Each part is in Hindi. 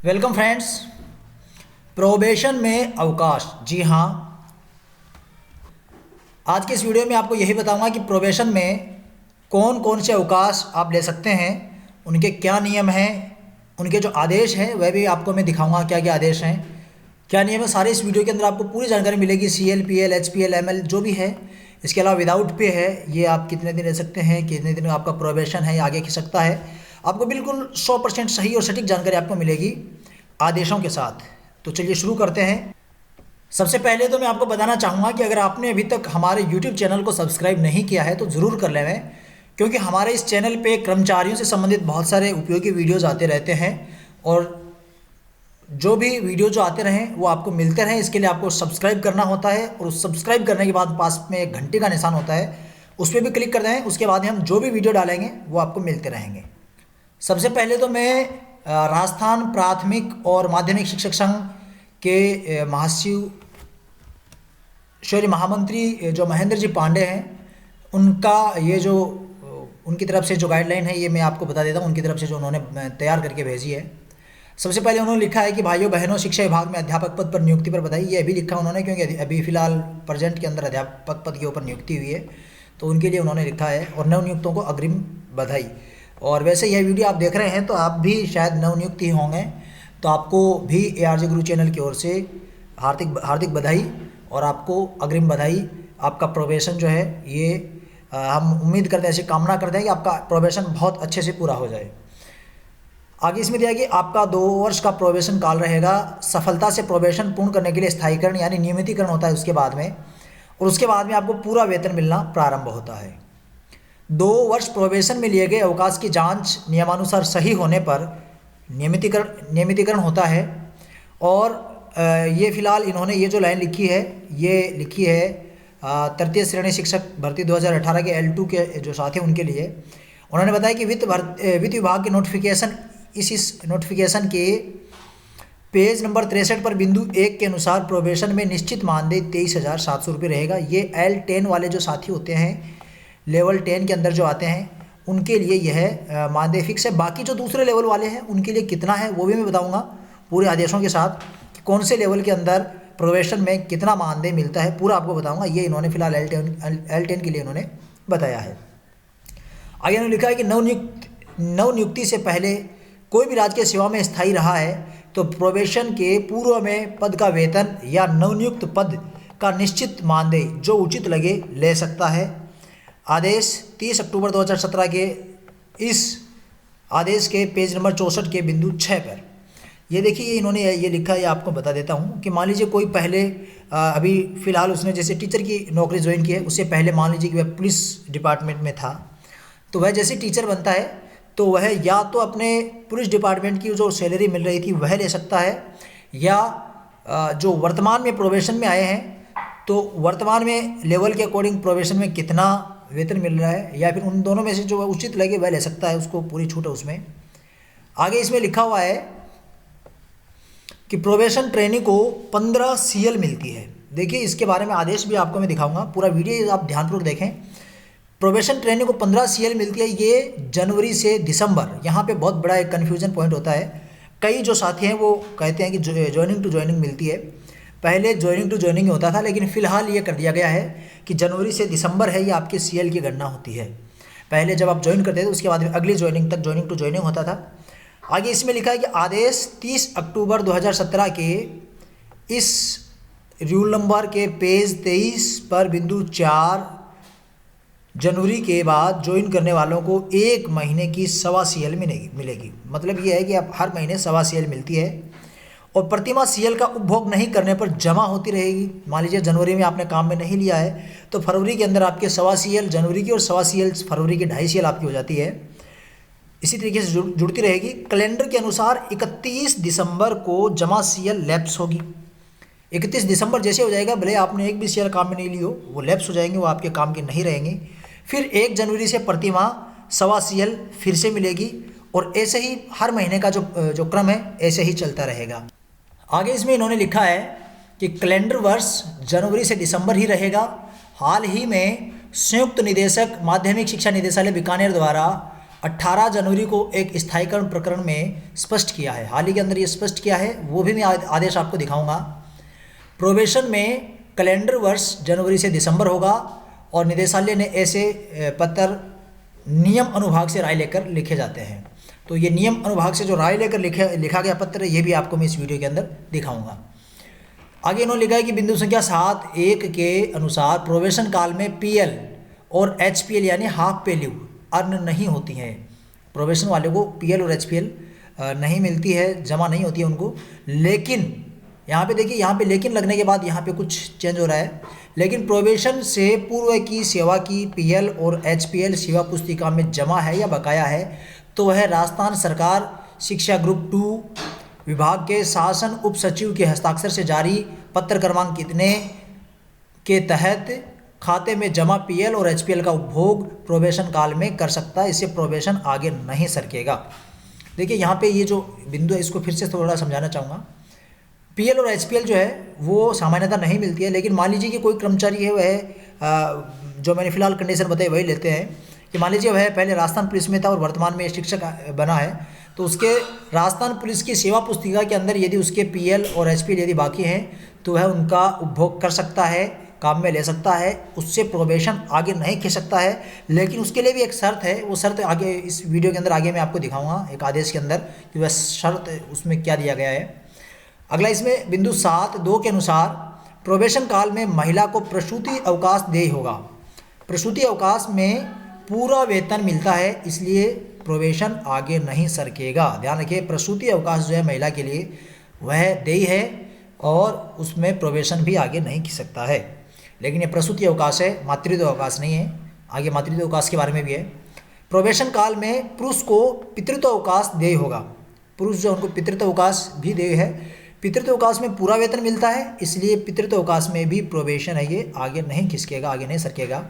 Welcome friends. प्रोबेशन में अवकाश। जी हाँ, आज के इस वीडियो में आपको यही बताऊंगा कि प्रोबेशन में कौन कौन से अवकाश आप ले सकते हैं, उनके क्या नियम हैं, उनके जो आदेश हैं वह भी आपको मैं दिखाऊंगा क्या क्या आदेश हैं, क्या नियम है। सारे इस वीडियो के अंदर आपको पूरी जानकारी मिलेगी। CL, PL, HPL, ML जो भी है। इसके अलावा विदाउट पे है, ये आप कितने दिन रह सकते हैं, कितने दिन आपका प्रोबेशन है, ये आगे खिंच सकता है। आपको बिल्कुल 100% सही और सटीक जानकारी आपको मिलेगी आदेशों के साथ। तो चलिए शुरू करते हैं। सबसे पहले तो मैं आपको बताना चाहूँगा कि अगर आपने अभी तक हमारे YouTube चैनल को सब्सक्राइब नहीं किया है तो ज़रूर कर लें, क्योंकि हमारे इस चैनल पे कर्मचारियों से संबंधित बहुत सारे उपयोगी वीडियोज़ आते रहते हैं और जो भी वीडियो जो आते रहें वो आपको मिलते रहें। इसके लिए आपको सब्सक्राइब करना होता है और उस सब्सक्राइब करने के बाद पास में एक घंटे का निशान होता है, उस पर भी क्लिक कर दें। उसके बाद हम जो भी वीडियो डालेंगे वो आपको मिलते रहेंगे। सबसे पहले तो मैं राजस्थान प्राथमिक और माध्यमिक शिक्षक संघ के महासचिव महामंत्री जो महेंद्र जी पांडे हैं, उनका ये जो उनकी तरफ से जो गाइडलाइन है ये मैं आपको बता देता हूँ। उनकी तरफ से जो उन्होंने तैयार करके भेजी है, सबसे पहले उन्होंने लिखा है कि भाइयों बहनों, शिक्षा विभाग में अध्यापक पद पर नियुक्ति पर बधाई। ये अभी लिखा उन्होंने क्योंकि अभी फिलहाल प्रेजेंट के अंदर अध्यापक पद के ऊपर नियुक्ति हुई है, तो उनके लिए उन्होंने लिखा है। और नवनियुक्तों को अग्रिम बधाई। और वैसे यह वीडियो आप देख रहे हैं तो आप भी शायद नवनियुक्त ही होंगे, तो आपको भी ARJ गुरु चैनल की ओर से हार्दिक हार्दिक बधाई और आपको अग्रिम बधाई। आपका प्रोबेशन जो है ये हम उम्मीद करते हैं, ऐसी कामना करते हैं कि आपका प्रोबेशन बहुत अच्छे से पूरा हो जाए। आगे इसमें दिया कि आपका 2 वर्ष का प्रोबेशन काल रहेगा। सफलता से प्रोबेशन पूर्ण करने के लिए स्थायीकरण यानी नियमितीकरण होता है उसके बाद में, और उसके बाद में आपको पूरा वेतन मिलना प्रारंभ होता है। 2 वर्ष प्रोबेशन में लिए गए अवकाश की जांच नियमानुसार सही होने पर नियमितीकरण होता है। और ये फिलहाल इन्होंने ये जो लाइन लिखी है, ये लिखी है तृतीय श्रेणी शिक्षक भर्ती 2018 के L2 के जो साथी उनके लिए। उन्होंने बताया कि वित्त विभाग के नोटिफिकेशन इस नोटिफिकेशन के पेज नंबर 63 पर बिंदु 1 के अनुसार प्रोबेशन में निश्चित मानदेय 23,700 रुपये रहेगा। ये L10 वाले जो साथी होते हैं, लेवल 10 के अंदर जो आते हैं, उनके लिए यह मानदेय फिक्स है। बाकी जो दूसरे लेवल वाले हैं उनके लिए कितना है वो भी मैं बताऊंगा पूरे आदेशों के साथ कि कौन से लेवल के अंदर प्रोबेशन में कितना मानदेय मिलता है, पूरा आपको बताऊंगा। ये इन्होंने फिलहाल L10 के लिए इन्होंने बताया है। आगे इन्होंने लिखा है कि नवनियुक्ति से पहले कोई भी राजकीय सेवा में स्थायी रहा है तो प्रोबेशन के पूर्व में पद का वेतन या नवनियुक्त पद का निश्चित मानदेय जो उचित लगे ले सकता है। आदेश 30 अक्टूबर 2017 के इस आदेश के पेज नंबर 64 के बिंदु 6 पर ये देखिए इन्होंने ये लिखा है। आपको बता देता हूँ कि मान लीजिए कोई पहले अभी फ़िलहाल उसने जैसे टीचर की नौकरी ज्वाइन की है, उससे पहले मान लीजिए कि वह पुलिस डिपार्टमेंट में था, तो वह जैसे टीचर बनता है तो वह या तो अपने पुलिस डिपार्टमेंट की जो सैलरी मिल रही थी वह ले सकता है, या जो वर्तमान में प्रोबेशन में आए हैं तो वर्तमान में लेवल के अकॉर्डिंग प्रोबेशन में कितना वेतन मिल रहा है, या फिर उन दोनों में से जो उचित लगे वह ले सकता है, उसको पूरी छूट है उसमें। आगे इसमें लिखा हुआ है कि प्रोबेशन ट्रेनी को 15 CL मिलती है। देखिए इसके बारे में आदेश भी आपको मैं दिखाऊंगा, पूरा वीडियो आप ध्यानपूर्वक देखें। प्रोबेशन ट्रेनी को 15 CL मिलती है, ये जनवरी से दिसंबर। यहाँ पे बहुत बड़ा एक कन्फ्यूजन पॉइंट होता है। कई जो साथी हैं वो कहते हैं कि ज्वाइनिंग टू ज्वाइनिंग मिलती है। पहले ज्वाइनिंग टू ज्वाइनिंग होता था, लेकिन फ़िलहाल ये कर दिया गया है कि जनवरी से दिसंबर है, ये आपके CL की गणना होती है। पहले जब आप ज्वाइन करते थे उसके बाद में अगली ज्वाइनिंग तक ज्वाइनिंग टू ज्वाइनिंग होता था। आगे इसमें लिखा है कि आदेश 30 अक्टूबर 2017 के इस रूल नंबर के पेज 23 पर बिंदु 4 जनवरी के बाद ज्वाइन करने वालों को 1 महीने की 1.25 CL मिलेगी। मतलब ये है कि आप हर महीने 1.25 CL मिलती है और प्रतिमाह CL का उपभोग नहीं करने पर जमा होती रहेगी। मान लीजिए जनवरी में आपने काम में नहीं लिया है तो फरवरी के अंदर आपके 1.25 CL जनवरी की और 1.25 CL फरवरी की 2.5 CL आपकी हो जाती है। इसी तरीके से जुड़ती रहेगी। कैलेंडर के अनुसार 31 दिसंबर को जमा CL लैप्स होगी। 31 दिसंबर जैसे हो जाएगा, भले आपने एक भी CL काम में नहीं ली हो, वो लैप्स हो जाएंगे, वो आपके काम के नहीं रहेंगे। फिर 1 जनवरी से प्रतिमाह 1.25 CL फिर से मिलेगी और ऐसे ही हर महीने का जो क्रम है ऐसे ही चलता रहेगा। आगे इसमें इन्होंने लिखा है कि कैलेंडर वर्ष जनवरी से दिसंबर ही रहेगा। हाल ही में संयुक्त निदेशक माध्यमिक शिक्षा निदेशालय बीकानेर द्वारा 18 जनवरी को एक स्थायीकरण प्रकरण में स्पष्ट किया है, हाल ही के अंदर ये स्पष्ट किया है, वो भी मैं आदेश आपको दिखाऊंगा। प्रोबेशन में कैलेंडर वर्ष जनवरी से दिसंबर होगा और निदेशालय ने ऐसे पत्र नियम अनुभाग से राय लेकर लिखे जाते हैं। तो ये नियम अनुभाग से जो राय लेकर लिखा गया पत्र, ये भी आपको मैं इस वीडियो के अंदर दिखाऊंगा। आगे इन्होंने लिखा है कि बिंदु संख्या 7.1 के अनुसार प्रोबेशन काल में पीएल और एचपीएल यानी हाफ पे लीव अर्न नहीं होती हैं। प्रोबेशन वाले को पीएल और एचपीएल नहीं मिलती है, जमा नहीं होती है उनको। लेकिन यहाँ पे देखिए, यहाँ पे लेकिन लगने के बाद यहाँ पे कुछ चेंज हो रहा है। लेकिन प्रोबेशन से पूर्व की सेवा की पीएल और एचपीएल सेवा पुस्तिका में जमा है या बकाया है तो वह राजस्थान सरकार शिक्षा ग्रुप 2 विभाग के शासन उप सचिव के हस्ताक्षर से जारी पत्र क्रमांक कितने के तहत खाते में जमा पीएल और एचपीएल का उपभोग प्रोबेशन काल में कर सकता है। इससे प्रोबेशन आगे नहीं सरकेगा। देखिए यहाँ पे ये जो बिंदु है इसको फिर से थोड़ा समझाना चाहूँगा। पीएल और एचपीएल जो है वो सामान्यतः नहीं मिलती है, लेकिन मान लीजिए कि कोई कर्मचारी है वह जो मैंने फिलहाल कंडीशन बताई वही लेते हैं कि मान लीजिए वह पहले राजस्थान पुलिस में था और वर्तमान में शिक्षक बना है, तो उसके राजस्थान पुलिस की सेवा पुस्तिका के अंदर यदि उसके पीएल और एचपीएल यदि बाकी हैं तो वह उनका उपभोग कर सकता है, काम में ले सकता है, उससे प्रोबेशन आगे नहीं खींच सकता है। लेकिन उसके लिए भी एक शर्त है, वो शर्त आगे इस वीडियो के अंदर आगे मैं आपको दिखाऊंगा एक आदेश के अंदर कि वह शर्त उसमें क्या दिया गया है। अगला इसमें बिंदु 7.2 के अनुसार प्रोबेशन काल में महिला को प्रसूति अवकाश देय होगा। प्रसूति अवकाश में पूरा वेतन मिलता है, इसलिए प्रोबेशन आगे नहीं सरकेगा। ध्यान रखिए, प्रसूति अवकाश जो है महिला के लिए वह देय है और उसमें प्रोबेशन भी आगे नहीं खींच सकता है। लेकिन ये प्रसूति अवकाश है, मातृत्व अवकाश नहीं है। आगे मातृत्व अवकाश के बारे में भी है। प्रोबेशन काल में पुरुष को पितृत्व अवकाश देय होगा। पुरुष जो उनको पितृत्व अवकाश भी देय है। पितृत्व अवकाश में पूरा वेतन मिलता है, इसलिए पितृत्व अवकाश में भी प्रोबेशन है ये आगे नहीं खिसकेगा, आगे नहीं सरकेगा।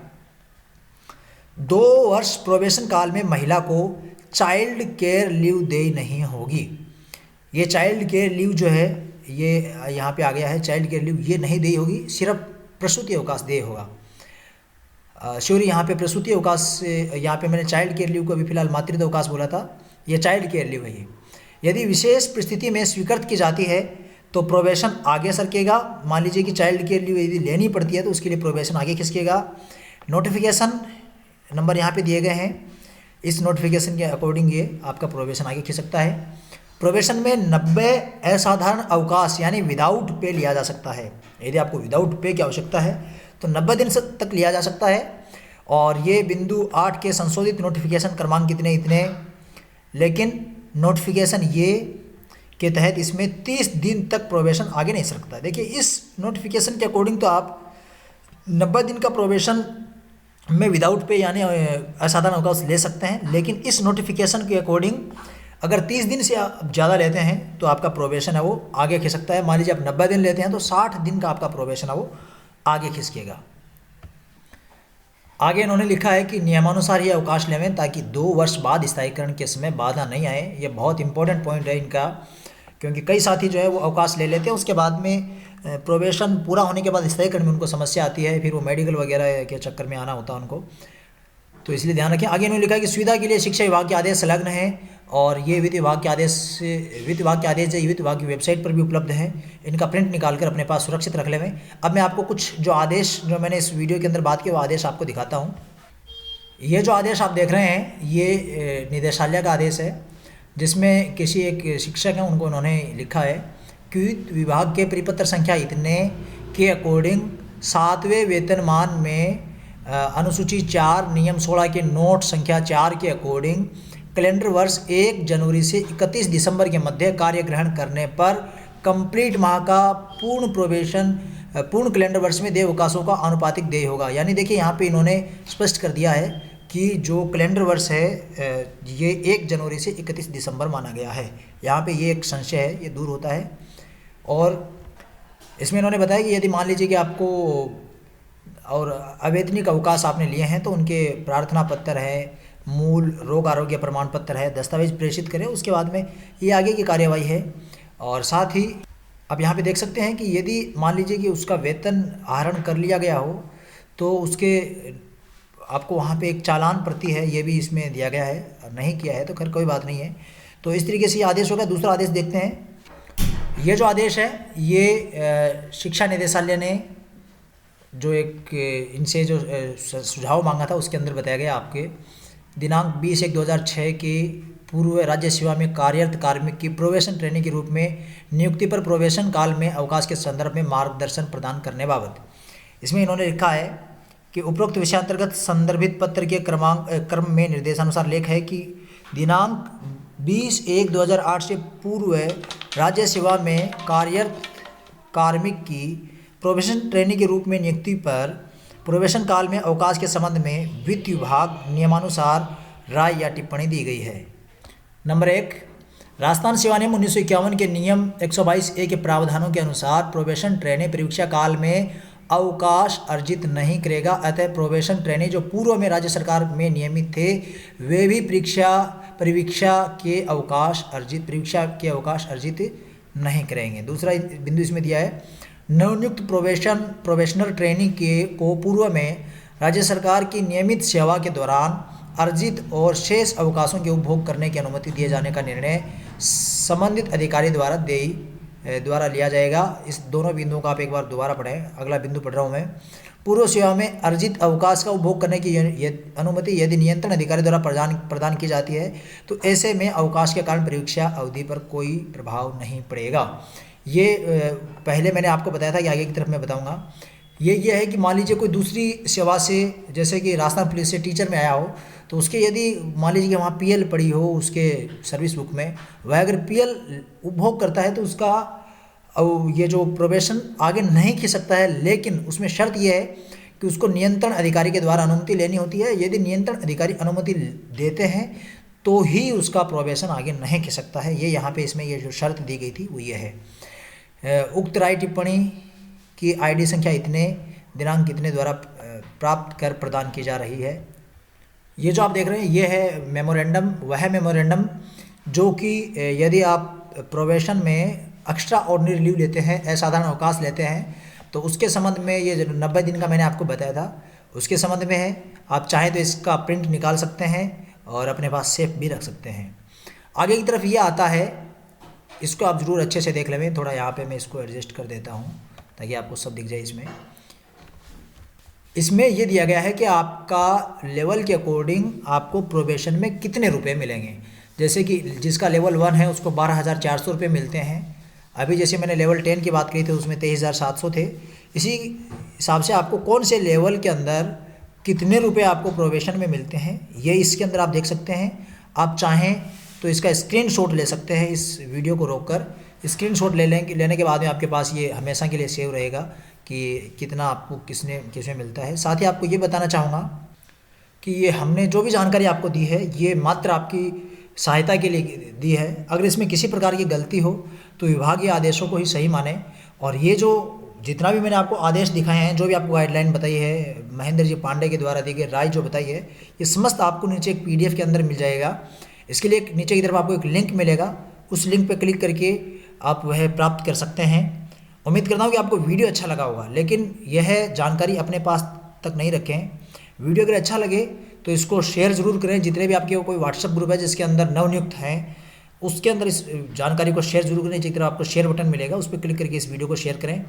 2 वर्ष प्रोबेशन काल में महिला को चाइल्ड केयर लीव देय नहीं होगी। ये चाइल्ड केयर लीव जो है ये यहाँ पे आ गया है, चाइल्ड केयर लीव ये नहीं देय होगी, सिर्फ प्रसूति अवकाश देय होगा। श्योरी यहाँ पे प्रसूति अवकाश से, यहाँ पे मैंने चाइल्ड केयर लीव को अभी फिलहाल मातृत्व अवकाश बोला था, ये चाइल्ड केयर लीव है। ये यदि विशेष परिस्थिति में स्वीकृत की जाती है तो प्रोबेशन आगे सरकेगा। मान लीजिए कि चाइल्ड केयर लीव यदि लेनी पड़ती है तो उसके लिए प्रोबेशन आगे खिसकेगा। नोटिफिकेशन नंबर यहाँ पे दिए गए हैं, इस नोटिफिकेशन के अकॉर्डिंग ये आपका प्रोबेशन आगे खिंच सकता है। प्रोबेशन में 90 असाधारण अवकाश यानी विदाउट पे लिया जा सकता है। यदि आपको विदाउट पे की आवश्यकता है तो 90 दिन तक लिया जा सकता है। और ये बिंदु 8 के संशोधित नोटिफिकेशन क्रमांक इतने, लेकिन नोटिफिकेशन ये के तहत इसमें 30 दिन तक प्रोबेशन आगे नहीं सकता। देखिए इस नोटिफिकेशन के अकॉर्डिंग तो आप 90 दिन का प्रोबेशन में विदाउट पे यानी असाधारण अवकाश ले सकते हैं, लेकिन इस नोटिफिकेशन के अकॉर्डिंग अगर 30 दिन से आप ज़्यादा लेते हैं तो आपका प्रोबेशन है वो आगे खिंच सकता है। मान लीजिए आप 90 दिन लेते हैं तो 60 दिन का आपका प्रोबेशन है वो आगे खिसकेगा। आगे इन्होंने लिखा है कि नियमानुसार ये अवकाश लेवें ताकि 2 वर्ष बाद स्थायीकरण के समय बाधा नहीं आए। ये बहुत इंपॉर्टेंट पॉइंट है इनका, क्योंकि कई साथी जो है वो अवकाश ले लेते हैं, उसके बाद में प्रोबेशन पूरा होने के बाद स्थायीकरण में उनको समस्या आती है, फिर वो मेडिकल वगैरह के चक्कर में आना होता है उनको, तो इसलिए ध्यान रखें। आगे इन्होंने लिखा है कि सुविधा के लिए शिक्षा विभाग के आदेश संलग्न है और ये वित्त विभाग के आदेश वित्त विभाग की वेबसाइट पर भी उपलब्ध है। इनका प्रिंट निकाल कर अपने पास सुरक्षित रख लें। अब मैं आपको कुछ जो आदेश जो मैंने इस वीडियो के अंदर बात की वो आदेश आपको दिखाता हूँ। ये जो आदेश आप देख रहे हैं ये निदेशालय का आदेश है, जिसमें किसी एक शिक्षक हैं उनको उन्होंने लिखा है कि विभाग के परिपत्र संख्या इतने के अकॉर्डिंग 7वें वेतनमान में अनुसूची 4 नियम 16 के नोट संख्या 4 के अकॉर्डिंग कैलेंडर वर्ष 1 जनवरी से 31 दिसंबर के मध्य कार्य ग्रहण करने पर कंप्लीट माह का पूर्ण प्रोबेशन पूर्ण कैलेंडर वर्ष में देय अवकाशों का आनुपातिक देय होगा। यानी देखिए यहाँ पे इन्होंने स्पष्ट कर दिया है कि जो कैलेंडर वर्ष है ये 1 जनवरी से 31 दिसंबर माना गया है। यहाँ पे ये एक संशय है, ये दूर होता है। और इसमें इन्होंने बताया कि यदि मान लीजिए कि आपको और अवैतनिक अवकाश आपने लिए हैं तो उनके प्रार्थना पत्र है, मूल रोग आरोग्य प्रमाण पत्र है, दस्तावेज प्रेषित करें, उसके बाद में ये आगे की कार्यवाही है। और साथ ही अब यहाँ पे देख सकते हैं कि यदि मान लीजिए कि उसका वेतन आहरण कर लिया गया हो तो उसके आपको वहाँ पे एक चालान प्रति है, ये भी इसमें दिया गया है, नहीं किया है तो खैर कोई बात नहीं है। तो इस तरीके से ये आदेश होगा। दूसरा आदेश देखते हैं। ये जो आदेश है ये शिक्षा निदेशालय ने जो एक इनसे जो सुझाव मांगा था उसके अंदर बताया गया। आपके दिनांक 20/1/2006 के पूर्व राज्य सेवा में कार्यरत कार्मिक की प्रोबेशन ट्रेनिंग के रूप में नियुक्ति पर प्रोबेशन काल में अवकाश के संदर्भ में मार्गदर्शन प्रदान करने बाबत। इसमें इन्होंने लिखा है कि उपरोक्त विषयांतर्गत संदर्भित पत्र के क्रम में निर्देशानुसार लेख है कि दिनांक 20/1/2008 से पूर्व राज्य सेवा में कार्यरत कार्मिक की प्रोबेशन ट्रेनिंग के रूप में नियुक्ति पर प्रोबेशन काल में अवकाश के संबंध में वित्त विभाग नियमानुसार राय या टिप्पणी दी गई है। नंबर 1, राजस्थान सेवा नियम 1951 के नियम 122A के प्रावधानों के अनुसार प्रोबेशन ट्रेनी परीक्षा काल में अवकाश अर्जित नहीं करेगा। अतः प्रोबेशन ट्रेनी जो पूर्व में राज्य सरकार में नियमित थे वे भी परीक्षा के अवकाश अर्जित नहीं करेंगे। दूसरा बिंदु इसमें दिया है, नवनियुक्त प्रोबेशनर ट्रेनी को पूर्व में राज्य सरकार की नियमित सेवा के दौरान अर्जित और शेष अवकाशों के उपभोग करने की अनुमति दिए जाने का निर्णय संबंधित अधिकारी द्वारा लिया जाएगा। इस दोनों बिंदुओं का आप एक बार दोबारा पढ़ें। अगला बिंदु पढ़ रहा हूँ मैं। पूर्व सेवा में अर्जित अवकाश का उपभोग करने की अनुमति यदि नियंत्रण अधिकारी द्वारा प्रदान की जाती है तो ऐसे में अवकाश के कारण परीक्षा अवधि पर कोई प्रभाव नहीं पड़ेगा। ये पहले मैंने आपको बताया था कि आगे की तरफ मैं बताऊंगा। ये है कि मान लीजिए कोई दूसरी सेवा से, जैसे कि राजस्थान पुलिस से टीचर में आया हो तो उसके यदि मान लीजिए कि वहाँ पीएल पड़ी हो उसके सर्विस बुक में, वह अगर पीएल उपभोग करता है तो उसका ये जो प्रोबेशन आगे नहीं खींच सकता है। लेकिन उसमें शर्त यह है कि उसको नियंत्रण अधिकारी के द्वारा अनुमति लेनी होती है। यदि नियंत्रण अधिकारी अनुमति देते हैं तो ही उसका प्रोबेशन आगे नहीं खींच सकता है। ये यहाँ पे इसमें ये जो शर्त दी गई थी वो ये है। उक्त राय टिप्पणी की आईडी संख्या इतने दिनांक इतने द्वारा प्राप्त कर प्रदान की जा रही है। ये जो आप देख रहे हैं ये है मेमोरेंडम, वह मेमोरेंडम जो कि यदि आप प्रोबेशन में एक्स्ट्रा ऑर्डिनरी लीव लेते हैं, असाधारण अवकाश लेते हैं, तो उसके संबंध में ये 90 दिन का मैंने आपको बताया था उसके संबंध में है। आप चाहें तो इसका प्रिंट निकाल सकते हैं और अपने पास सेफ भी रख सकते हैं। आगे की तरफ ये आता है, इसको आप ज़रूर अच्छे से देख लें। थोड़ा यहाँ पे मैं इसको एडजस्ट कर देता हूँ ताकि आपको सब दिख जाए। इसमें ये दिया गया है कि आपका लेवल के अकॉर्डिंग आपको प्रोबेशन में कितने रुपए मिलेंगे। जैसे कि जिसका लेवल 1 है उसको 12,400 रुपये मिलते हैं। अभी जैसे मैंने लेवल 10 की बात करी थी उसमें 23,700 थे। इसी हिसाब से आपको कौन से लेवल के अंदर कितने रुपए आपको प्रोबेशन में मिलते हैं ये इसके अंदर आप देख सकते हैं। आप चाहें तो इसका स्क्रीनशॉट ले सकते हैं। इस वीडियो को रोककर स्क्रीनशॉट लेने के बाद में आपके पास ये हमेशा के लिए सेव रहेगा कि कितना आपको किसमें मिलता है। साथ ही आपको ये बताना चाहूँगा कि ये हमने जो भी जानकारी आपको दी है ये मात्र आपकी सहायता के लिए दी है। अगर इसमें किसी प्रकार की गलती हो तो विभागीय आदेशों को ही सही माने। और ये जो जितना भी मैंने आपको आदेश दिखाए हैं, जो भी आपको गाइडलाइन बताई है, महेंद्र जी पांडे के द्वारा दी गई राय जो बताई है, ये समस्त आपको नीचे एक PDF के अंदर मिल जाएगा। इसके लिए नीचे की तरफ आपको एक लिंक मिलेगा, उस लिंक पर क्लिक करके आप वह प्राप्त कर सकते हैं। उम्मीद करता हूँ कि आपको वीडियो अच्छा लगा होगा, लेकिन यह जानकारी अपने पास तक नहीं रखें। वीडियो अगर अच्छा लगे तो इसको शेयर ज़रूर करें। जितने भी आपके कोई व्हाट्सएप ग्रुप है जिसके अंदर नवनियुक्त हैं उसके अंदर इस जानकारी को शेयर जरूर करें। जिस तरह आपको शेयर बटन मिलेगा उस पर क्लिक करके इस वीडियो को शेयर करें।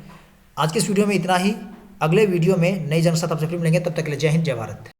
आज के इस वीडियो में इतना ही। अगले वीडियो में नई जनता आपसे फिर मिलेंगे। तब तक के लिए जय हिंद, जय भारत।